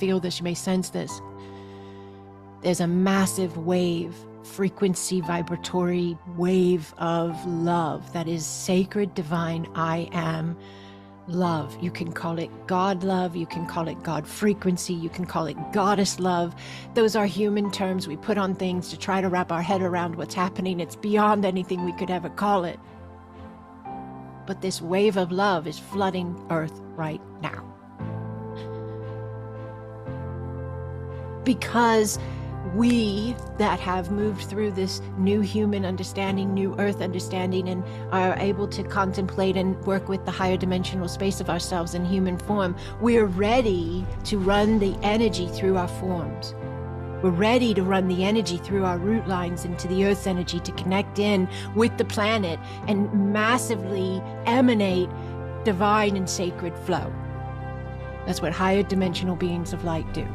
feel this, you may sense this. There's a massive wave, frequency, vibratory wave of love that is sacred, divine, I am love. You can call it God love, you can call it God frequency, you can call it goddess love. Those are human terms we put on things to try to wrap our head around what's happening. It's beyond anything we could ever call it. But this wave of love is flooding Earth right now. Because we that have moved through this new human understanding, new earth understanding, and are able to contemplate and work with the higher dimensional space of ourselves in human form, we're ready to run the energy through our forms. We're ready to run the energy through our root lines into the earth's energy to connect in with the planet and massively emanate divine and sacred flow. That's what higher dimensional beings of light do.